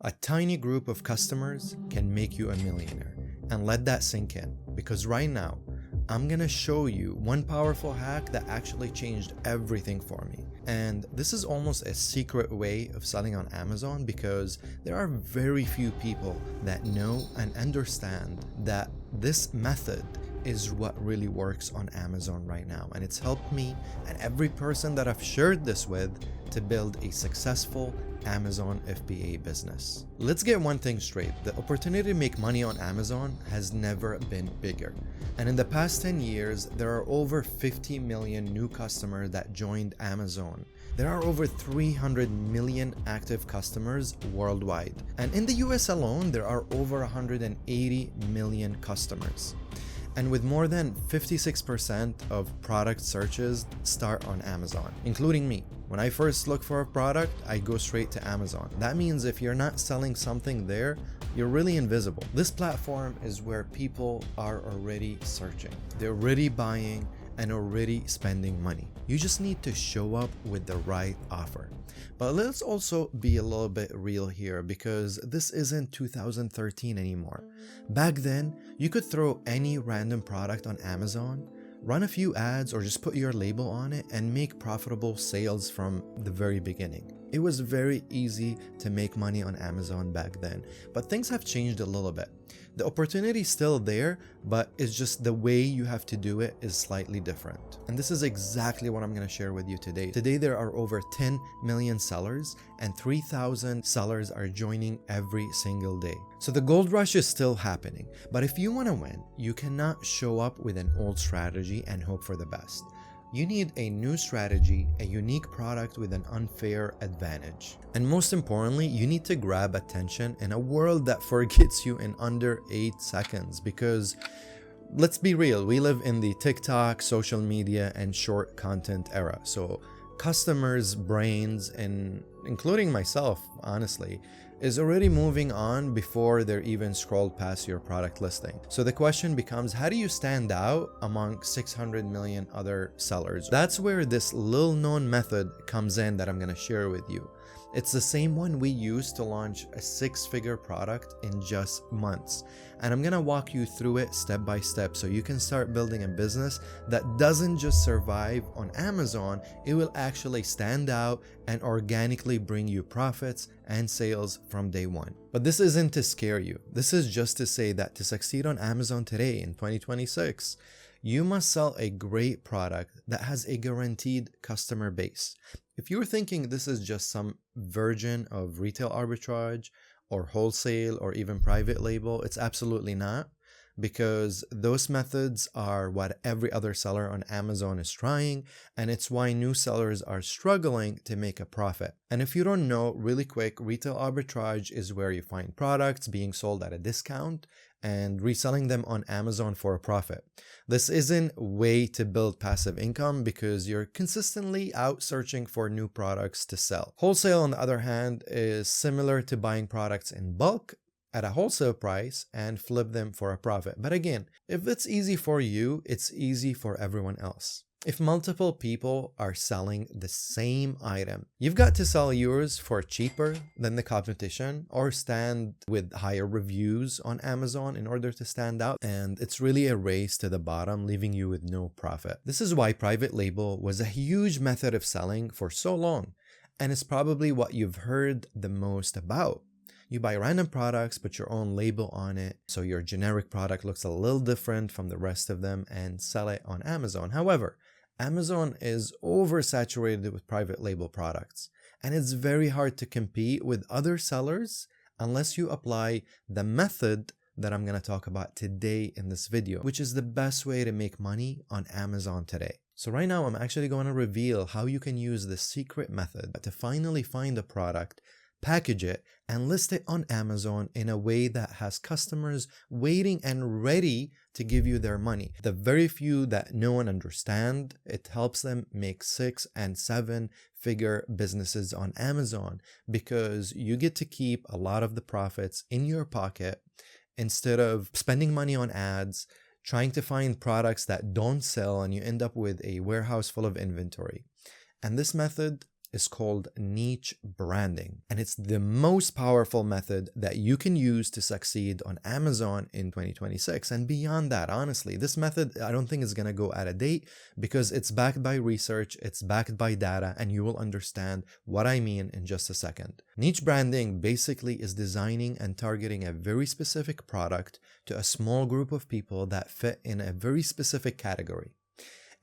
A tiny group of customers can make you a millionaire. And let that sink in, because right now, I'm gonna show you one powerful hack that actually changed everything for me. And this is almost a secret way of selling on Amazon because there are very few people that know and understand that this method is what really works on Amazon right now. And it's helped me and every person that I've shared this with to build a successful Amazon FBA business. Let's get one thing straight. The opportunity to make money on Amazon has never been bigger. And in the past 10 years, there are over 50 million new customers that joined Amazon. There are over 300 million active customers worldwide. And in the US alone, there are over 180 million customers. And with more than 56% of product searches start on Amazon, including me. When I first look for a product, I go straight to Amazon. That means if you're not selling something there, you're really invisible. This platform is where people are already searching. They're already buying and already spending money. You just need to show up with the right offer. But let's also be a little bit real here because this isn't 2013 anymore. Back then, you could throw any random product on Amazon, run a few ads or just put your label on it and make profitable sales from the very beginning. It was very easy to make money on Amazon back then, but things have changed a little bit. The opportunity is still there, but it's just the way you have to do it is slightly different. And this is exactly what I'm going to share with you today. Today, there are over 10 million sellers and 3,000 sellers are joining every single day. So the gold rush is still happening. But if you want to win, you cannot show up with an old strategy and hope for the best. You need a new strategy, a unique product with an unfair advantage. And most importantly, you need to grab attention in a world that forgets you in under 8 seconds because let's be real, we live in the TikTok, social media, and short content era. So customers' brains, and including myself, honestly, is already moving on before they're even scrolled past your product listing. So the question becomes, how do you stand out among 600 million other sellers? That's where this little known method comes in that I'm going to share with you. It's the same one we use to launch a 6-figure product in just months. And I'm going to walk you through it step by step so you can start building a business that doesn't just survive on Amazon, it will actually stand out and organically bring you profits and sales from day one. But this isn't to scare you. This is just to say that to succeed on Amazon today in 2026, you must sell a great product that has a guaranteed customer base. If you're thinking this is just some version of retail arbitrage or wholesale or even private label, it's absolutely not, because those methods are what every other seller on Amazon is trying, and it's why new sellers are struggling to make a profit. And if you don't know, really quick, retail arbitrage is where you find products being sold at a discount and reselling them on Amazon for a profit. This isn't a way to build passive income because you're consistently out searching for new products to sell. Wholesale, on the other hand, is similar to buying products in bulk at a wholesale price and flip them for a profit. But again, if it's easy for you, it's easy for everyone else. If multiple people are selling the same item, you've got to sell yours for cheaper than the competition or stand with higher reviews on Amazon in order to stand out. And it's really a race to the bottom, leaving you with no profit. This is why private label was a huge method of selling for so long. And it's probably what you've heard the most about. You buy random products, put your own label on it, so your generic product looks a little different from the rest of them, and sell it on Amazon. However, Amazon is oversaturated with private label products, and it's very hard to compete with other sellers unless you apply the method that I'm going to talk about today in this video, which is the best way to make money on Amazon today. So right now, I'm actually going to reveal how you can use the secret method to finally find a product, package it, and list it on Amazon in a way that has customers waiting and ready to give you their money. The very few that know and understand, it helps them make 6- and 7-figure businesses on Amazon because you get to keep a lot of the profits in your pocket instead of spending money on ads, trying to find products that don't sell, and you end up with a warehouse full of inventory. And this method is called niche branding, and it's the most powerful method that you can use to succeed on Amazon in 2026 and beyond that. Honestly, this method I don't think is going to go out of date because it's backed by research, it's backed by data, and you will understand what I mean in just a second. Niche branding basically is designing and targeting a very specific product to a small group of people that fit in a very specific category.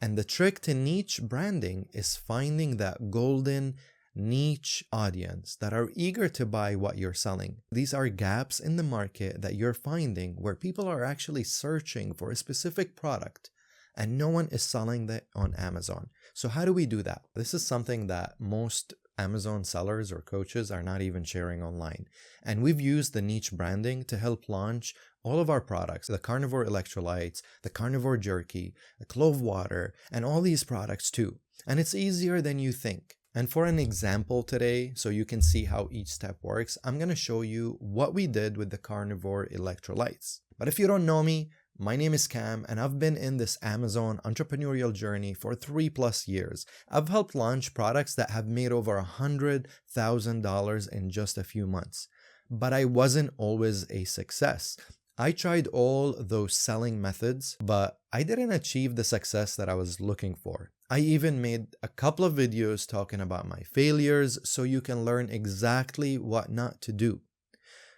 And the trick to niche branding is finding that golden niche audience that are eager to buy what you're selling. These are gaps in the market that you're finding where people are actually searching for a specific product and no one is selling that on Amazon. So how do we do that? This is something that most Amazon sellers or coaches are not even sharing online. And we've used the niche branding to help launch all of our products, the Carnivore Electrolytes, the Carnivore Jerky, the Clove Water, and all these products too. And it's easier than you think. And for an example today, so you can see how each step works, I'm going to show you what we did with the Carnivore Electrolytes. But if you don't know me, my name is Cam, and I've been in this Amazon entrepreneurial journey for 3+ years. I've helped launch products that have made over $100,000 in just a few months. But I wasn't always a success. I tried all those selling methods, but I didn't achieve the success that I was looking for. I even made a couple of videos talking about my failures so you can learn exactly what not to do.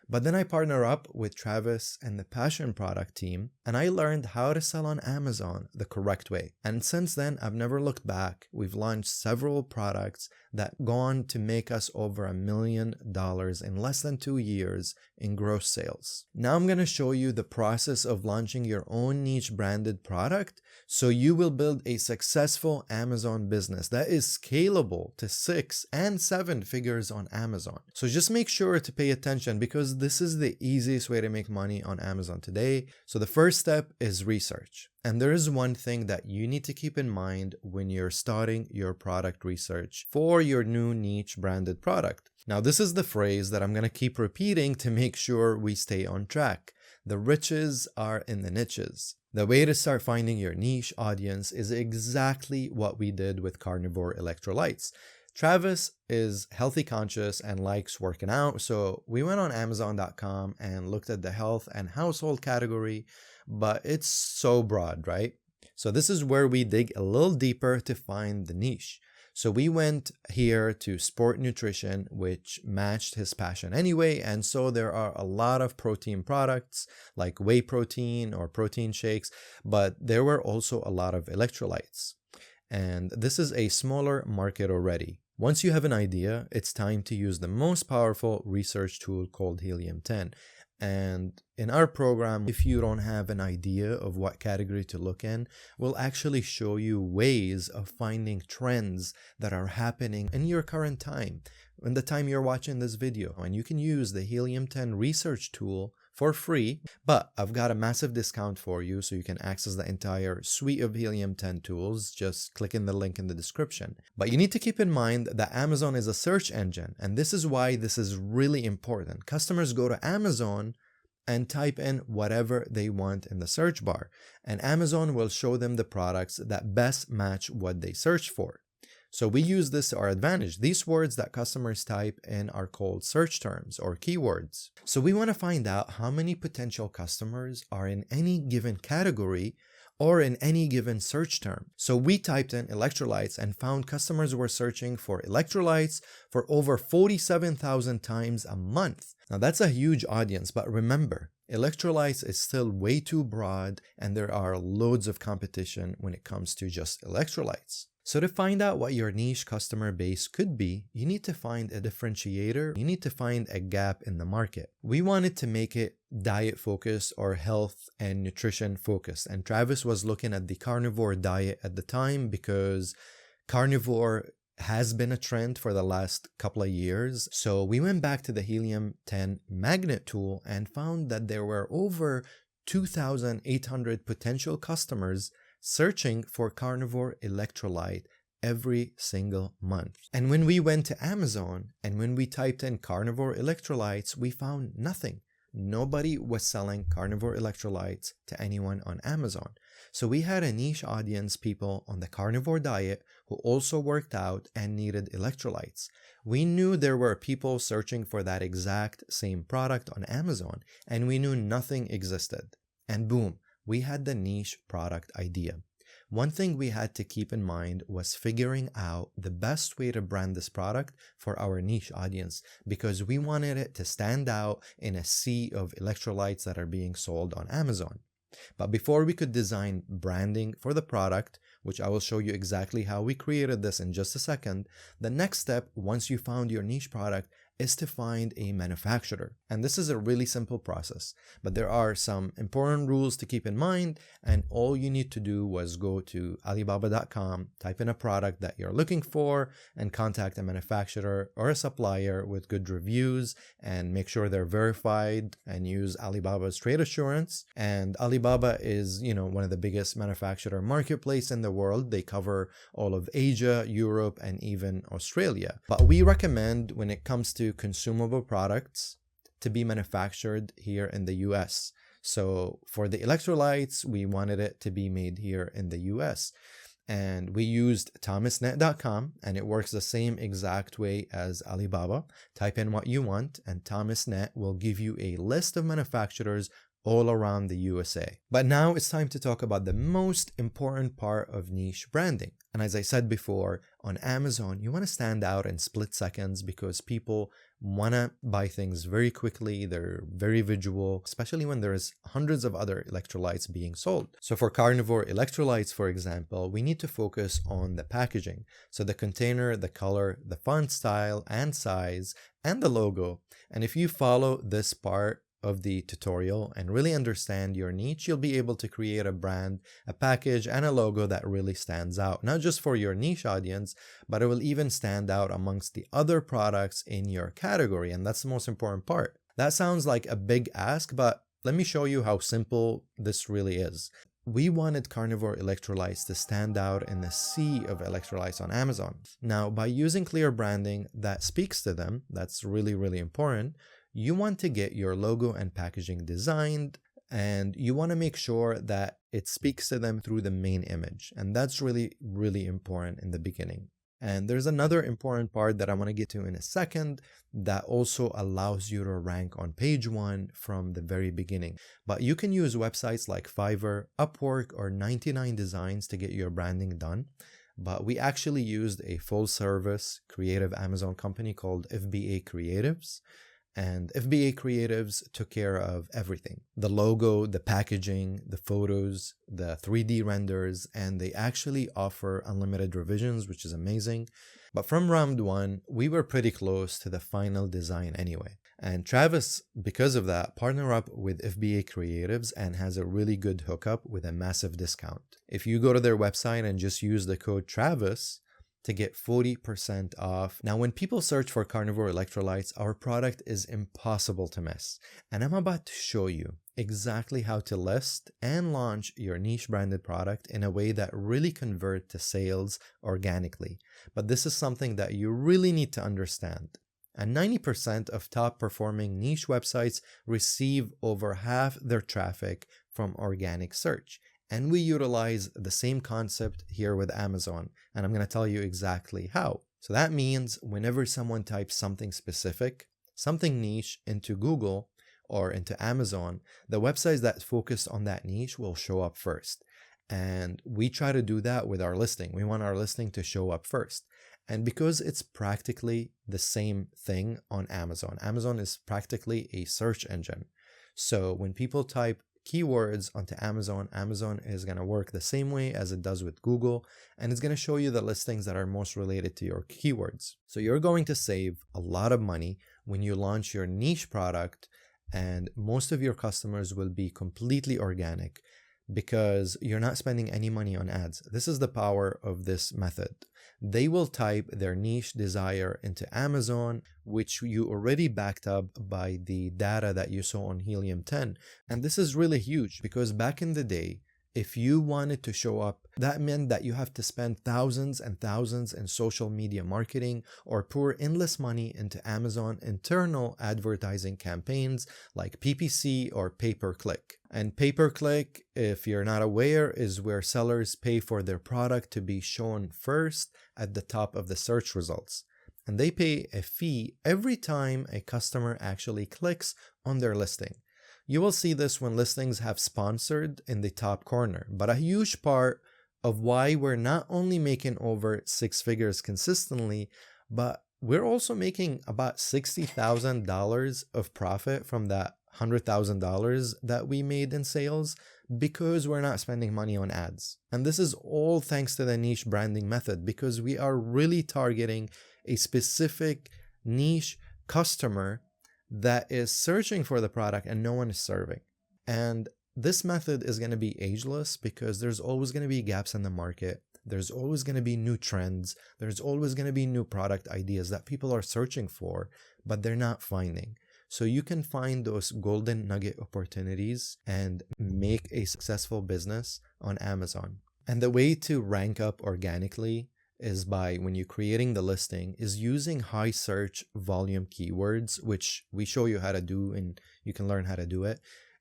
But then I partner up with Travis and the Passion Product team, and I learned how to sell on Amazon the correct way. And since then, I've never looked back. We've launched several products that gone to make us over $1 million in less than 2 years in gross sales. Now I'm going to show you the process of launching your own niche branded product so you will build a successful Amazon business that is scalable to 6 and 7 figures on Amazon. So just make sure to pay attention because this is the easiest way to make money on Amazon today. So the first step is research. And there is one thing that you need to keep in mind when you're starting your product research for your new niche branded product. Now, this is the phrase that I'm going to keep repeating to make sure we stay on track. The riches are in the niches. The way to start finding your niche audience is exactly what we did with Carnivore Electrolytes. Travis is healthy conscious and likes working out, so we went on Amazon.com and looked at the health and household category, but it's so broad, right? So this is where we dig a little deeper to find the niche. So we went here to sport nutrition, which matched his passion anyway, and so there are a lot of protein products like whey protein or protein shakes, but there were also a lot of electrolytes. And this is a smaller market already. Once you have an idea, it's time to use the most powerful research tool called Helium-10. And in our program, if you don't have an idea of what category to look in, we'll actually show you ways of finding trends that are happening in your current time, in the time you're watching this video. And you can use the Helium-10 research tool for free, but I've got a massive discount for you so you can access the entire suite of Helium-10 tools. Just click in the link in the description. But you need to keep in mind that Amazon is a search engine, and this is why this is really important. Customers go to Amazon and type in whatever they want in the search bar, and Amazon will show them the products that best match what they search for. So we use this to our advantage. These words that customers type in are called search terms or keywords. So we want to find out how many potential customers are in any given category or in any given search term. So we typed in electrolytes and found customers were searching for electrolytes for over 47,000 times a month. Now that's a huge audience, but remember, electrolytes is still way too broad and there are loads of competition when it comes to just electrolytes. So to find out what your niche customer base could be, you need to find a differentiator. You need to find a gap in the market. We wanted to make it diet focused or health and nutrition focused. And Travis was looking at the carnivore diet at the time because carnivore has been a trend for the last couple of years. So we went back to the Helium-10 magnet tool and found that there were over 2,800 potential customers searching for Carnivore Electrolyte every single month. And when we went to Amazon and when we typed in Carnivore Electrolytes, we found nothing. nobody was selling carnivore electrolytes to anyone on Amazon. So we had a niche audience, people on the carnivore diet who also worked out and needed electrolytes. We knew there were people searching for that exact same product on Amazon, and we knew nothing existed. And boom, we had the niche product idea. One thing we had to keep in mind was figuring out the best way to brand this product for our niche audience, because we wanted it to stand out in a sea of electrolytes that are being sold on Amazon. But before we could design branding for the product, which I will show you exactly how we created this in just a second, the next step, once you found your niche product, is to find a manufacturer. And this is a really simple process, but there are some important rules to keep in mind, and all you need to do was go to Alibaba.com, type in a product that you're looking for, and contact a manufacturer or a supplier with good reviews, and make sure they're verified, and use Alibaba's trade assurance. And Alibaba is, one of the biggest manufacturer marketplace in the world. They cover all of Asia, Europe, and even Australia. But we recommend, when it comes to consumable products, to be manufactured here in the US. So for the electrolytes, we wanted it to be made here in the US. And we used ThomasNet.com, and it works the same exact way as Alibaba. Type in what you want, and ThomasNet will give you a list of manufacturers all around the USA. But now it's time to talk about the most important part of niche branding. And as I said before, on Amazon, you want to stand out in split seconds because people want to buy things very quickly. They're very visual, especially when there's hundreds of other electrolytes being sold. So for Carnivore Electrolytes, for example, we need to focus on the packaging. So the container, the color, the font style and size, and the logo. And if you follow this part of the tutorial and really understand your niche, you'll be able to create a brand, a package, and a logo that really stands out, not just for your niche audience, but it will even stand out amongst the other products in your category. And that's the most important part. That sounds like a big ask, but let me show you how simple this really is. We wanted Carnivore Electrolytes to stand out in the sea of electrolytes on Amazon. Now, by using clear branding that speaks to them, that's really, really important. You want to get your logo and packaging designed, and you want to make sure that it speaks to them through the main image. And that's really, really important in the beginning. And there's another important part that I want to get to in a second that also allows you to rank on page 1 from the very beginning. But you can use websites like Fiverr, Upwork, or 99 Designs to get your branding done. But we actually used a full-service creative Amazon company called FBA Creatives. And FBA Creatives took care of everything. The logo, the packaging, the photos, the 3D renders, and they actually offer unlimited revisions, which is amazing. But from round 1, we were pretty close to the final design anyway. And Travis, because of that, partnered up with FBA Creatives and has a really good hookup with a massive discount. If you go to their website and just use the code Travis, to get 40% off. Now, when people search for Carnivore Electrolytes, our product is impossible to miss. And I'm about to show you exactly how to list and launch your niche branded product in a way that really convert to sales organically. But this is something that you really need to understand. And 90% of top performing niche websites receive over half their traffic from organic search. And we utilize the same concept here with Amazon, and I'm going to tell you exactly how. So that means whenever someone types something specific, something niche into Google or into Amazon, the websites that focus on that niche will show up first. And we try to do that with our listing. We want our listing to show up first. And because it's practically the same thing on Amazon, Amazon is practically a search engine. So when people type keywords onto Amazon, Amazon is going to work the same way as it does with Google, and it's going to show you the listings that are most related to your keywords. So you're going to save a lot of money when you launch your niche product, and most of your customers will be completely organic because you're not spending any money on ads. This is the power of this method. They will type their niche desire into Amazon, which you already backed up by the data that you saw on Helium 10. And this is really huge because back in the day, if you wanted to show up, that meant that you have to spend thousands and thousands in social media marketing or pour endless money into Amazon internal advertising campaigns like PPC or pay-per-click. And pay-per-click, if you're not aware, is where sellers pay for their product to be shown first at the top of the search results. And they pay a fee every time a customer actually clicks on their listing. You will see this when listings have sponsored in the top corner, but a huge part of why we're not only making over 6 figures consistently, but we're also making about $60,000 of profit from that $100,000 that we made in sales because we're not spending money on ads. And this is all thanks to the niche branding method, because we are really targeting a specific niche customer that is searching for the product and no one is serving. And this method is going to be ageless because there's always going to be gaps in the market. There's always going to be new trends. There's always going to be new product ideas that people are searching for, but they're not finding. So you can find those golden nugget opportunities and make a successful business on Amazon. And the way to rank up organically is by, when you're creating the listing, is using high search volume keywords, which we show you how to do and you can learn how to do it,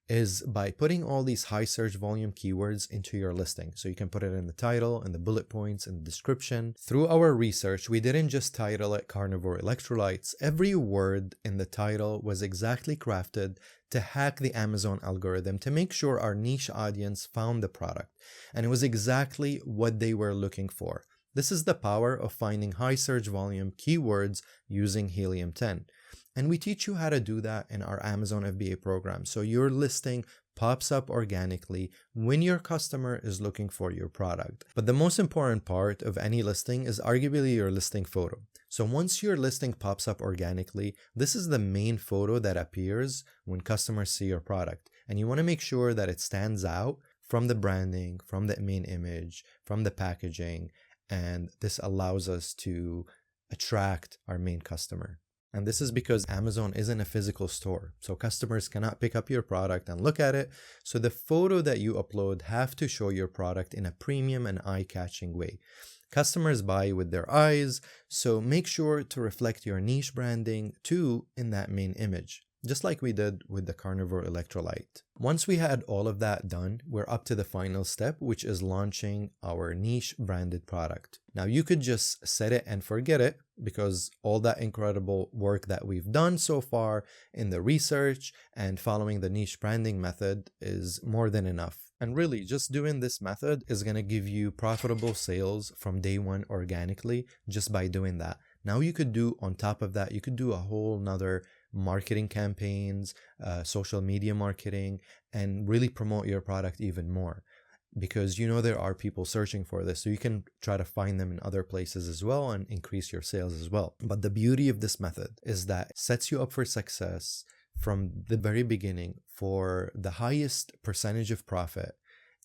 is by putting all these high search volume keywords into your listing. So you can put it in the title and the bullet points and the description. Through our research, we didn't just title it Carnivore Electrolytes. Every word in the title was exactly crafted to hack the Amazon algorithm to make sure our niche audience found the product. And it was exactly what they were looking for. This is the power of finding high search volume keywords using Helium-10. And we teach you how to do that in our Amazon FBA program. So your listing pops up organically when your customer is looking for your product. But the most important part of any listing is arguably your listing photo. So once your listing pops up organically, this is the main photo that appears when customers see your product. And you want to make sure that it stands out from the branding, from the main image, from the packaging. And this allows us to attract our main customer. And this is because Amazon isn't a physical store, so customers cannot pick up your product and look at it. So the photo that you upload have to show your product in a premium and eye-catching way. Customers buy with their eyes, so make sure to reflect your niche branding too in that main image, just like we did with the Carnivore Electrolyte. Once we had all of that done, we're up to the final step, which is launching our niche branded product. Now you could just set it and forget it, because all that incredible work that we've done so far in the research and following the niche branding method is more than enough. And really, just doing this method is going to give you profitable sales from day one organically just by doing that. Now you could do, on top of that, you could do a whole nother marketing campaigns, social media marketing, and really promote your product even more, because you know there are people searching for this, so you can try to find them in other places as well and increase your sales as well. But the beauty of this method is that it sets you up for success from the very beginning for the highest percentage of profit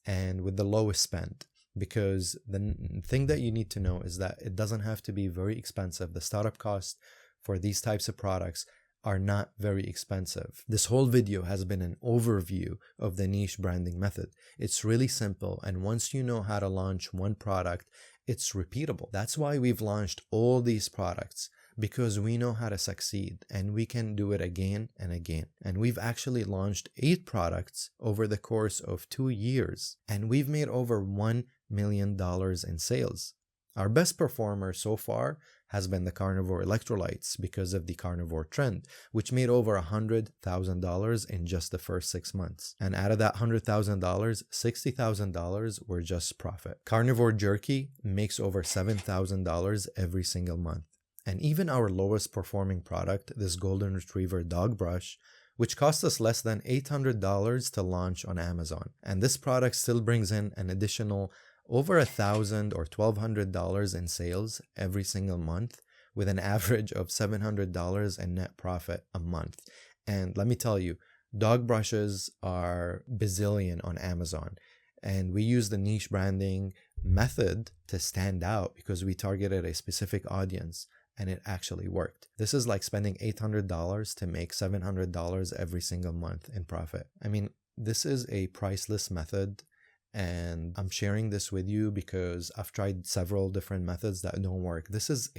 and with the lowest spend. Because the thing that you need to know is that it doesn't have to be very expensive. The startup costs for these types of products are not very expensive. This whole video has been an overview of the niche branding method. It's really simple, and once you know how to launch one product, it's repeatable. That's why we've launched all these products, because we know how to succeed and we can do it again and again. And we've actually launched 8 products over the course of 2 years, and we've made over $1 million in sales. Our best performer so far has been the Carnivore Electrolytes because of the carnivore trend, which made over $100,000 in just the first 6 months. And out of that $100,000, $60,000 were just profit. Carnivore Jerky makes over $7,000 every single month. And even our lowest performing product, this Golden Retriever dog brush, which cost us less than $800 to launch on Amazon. And this product still brings in an additional over $1,000 or $1,200 in sales every single month, with an average of $700 in net profit a month. And let me tell you, dog brushes are bazillion on Amazon. And we use the niche branding method to stand out because we targeted a specific audience, and it actually worked. This is like spending $800 to make $700 every single month in profit. I mean, this is a priceless method. And I'm sharing this with you because I've tried several different methods that don't work. This is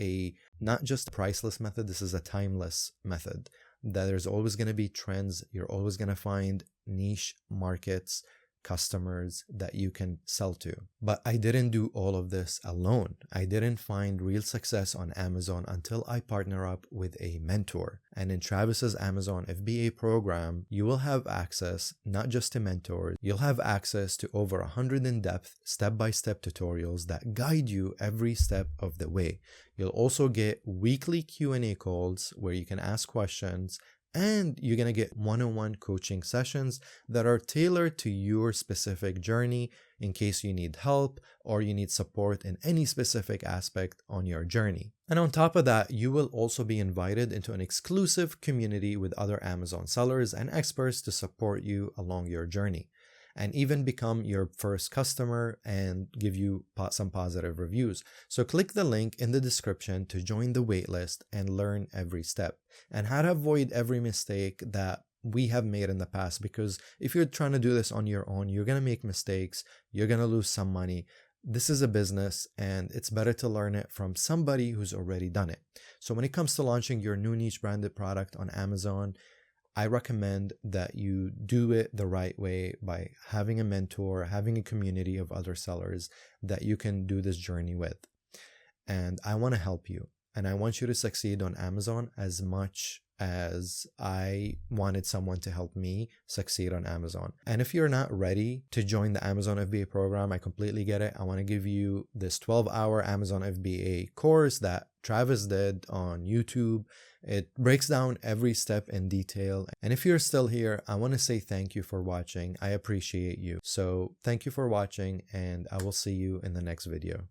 not just a priceless method, this is a timeless method. That there's always going to be trends. You're always going to find niche markets, customers that you can sell to. But I didn't do all of this alone. I didn't find real success on Amazon until I partner up with a mentor. And in Travis's Amazon FBA program, you will have access not just to mentors, you'll have access to over 100 in-depth step-by-step tutorials that guide you every step of the way. You'll also get weekly Q&A calls where you can ask questions, and you're going to get one-on-one coaching sessions that are tailored to your specific journey in case you need help or you need support in any specific aspect on your journey. And on top of that, you will also be invited into an exclusive community with other Amazon sellers and experts to support you along your journey, and even become your first customer and give you some positive reviews. So click the link in the description to join the waitlist and learn every step and how to avoid every mistake that we have made in the past. Because if you're trying to do this on your own, you're going to make mistakes, you're going to lose some money. This is a business and it's better to learn it from somebody who's already done it. So when it comes to launching your new niche branded product on Amazon, I recommend that you do it the right way by having a mentor, having a community of other sellers that you can do this journey with. And I want to help you. And I want you to succeed on Amazon as much as I wanted someone to help me succeed on Amazon. And if you're not ready to join the Amazon FBA program, I completely get it. I want to give you this 12-hour Amazon FBA course that Travis did on YouTube. It breaks down every step in detail. And if you're still here, I want to say thank you for watching. I appreciate you. So thank you for watching, and I will see you in the next video.